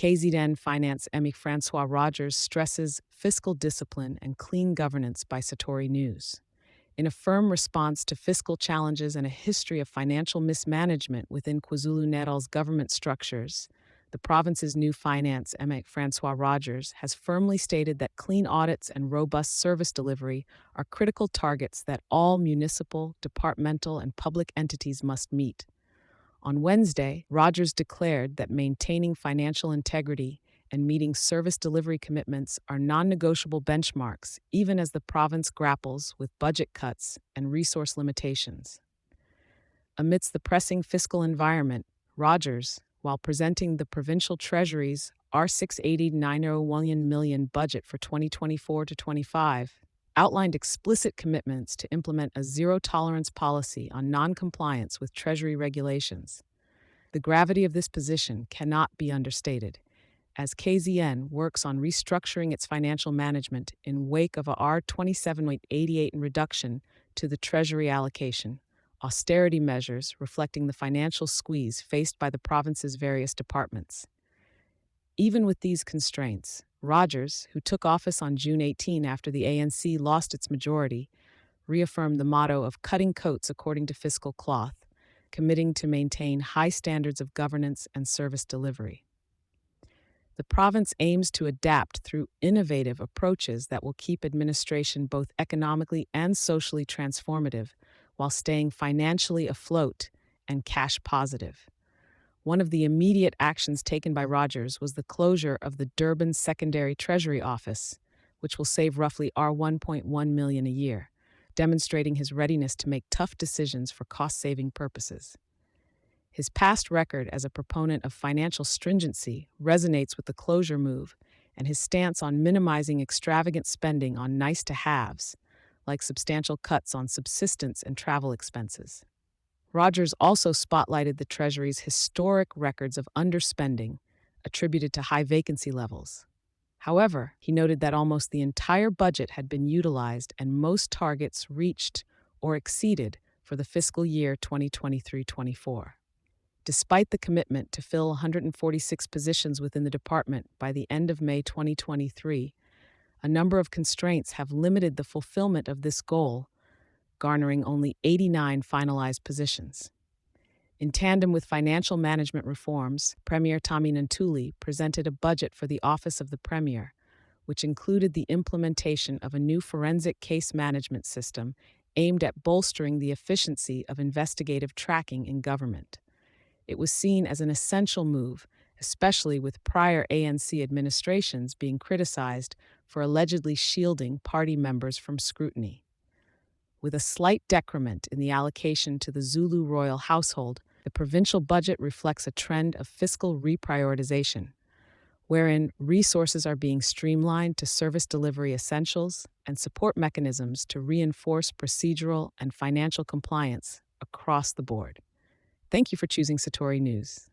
KZN Finance MEC Francois Rodgers stresses fiscal discipline and clean governance by Satori News. In a firm response to fiscal challenges and a history of financial mismanagement within KwaZulu-Natal's government structures, the province's new finance MEC Francois Rodgers has firmly stated that clean audits and robust service delivery are critical targets that all municipal, departmental, and public entities must meet. On Wednesday, Rodgers declared that maintaining financial integrity and meeting service delivery commitments are non-negotiable benchmarks, even as the province grapples with budget cuts and resource limitations. Amidst the pressing fiscal environment, Rodgers, while presenting the provincial treasury's R680.901 million budget for 2024 to 25, outlined explicit commitments to implement a zero-tolerance policy on non-compliance with Treasury regulations. The gravity of this position cannot be understated, as KZN works on restructuring its financial management in wake of a R27.88 reduction to the Treasury allocation, austerity measures reflecting the financial squeeze faced by the province's various departments. Even with these constraints, Rodgers, who took office on June 18 after the ANC lost its majority, reaffirmed the motto of cutting coats according to fiscal cloth, committing to maintain high standards of governance and service delivery. The province aims to adapt through innovative approaches that will keep administration both economically and socially transformative, while staying financially afloat and cash positive. One of the immediate actions taken by Rodgers was the closure of the Durban Secondary Treasury Office, which will save roughly R1.1 million a year, demonstrating his readiness to make tough decisions for cost-saving purposes. His past record as a proponent of financial stringency resonates with the closure move, and his stance on minimizing extravagant spending on nice-to-haves, like substantial cuts on subsistence and travel expenses. Rodgers also spotlighted the Treasury's historic records of underspending, attributed to high vacancy levels. However, he noted that almost the entire budget had been utilized and most targets reached or exceeded for the fiscal year 2023-24. Despite the commitment to fill 146 positions within the department by the end of May 2023, a number of constraints have limited the fulfillment of this goal, garnering only 89 finalized positions. In tandem with financial management reforms, Premier Tommy Ntuli presented a budget for the Office of the Premier, which included the implementation of a new forensic case management system aimed at bolstering the efficiency of investigative tracking in government. It was seen as an essential move, especially with prior ANC administrations being criticized for allegedly shielding party members from scrutiny. With a slight decrement in the allocation to the Zulu royal household, the provincial budget reflects a trend of fiscal reprioritization, wherein resources are being streamlined to service delivery essentials and support mechanisms to reinforce procedural and financial compliance across the board. Thank you for choosing Satori News.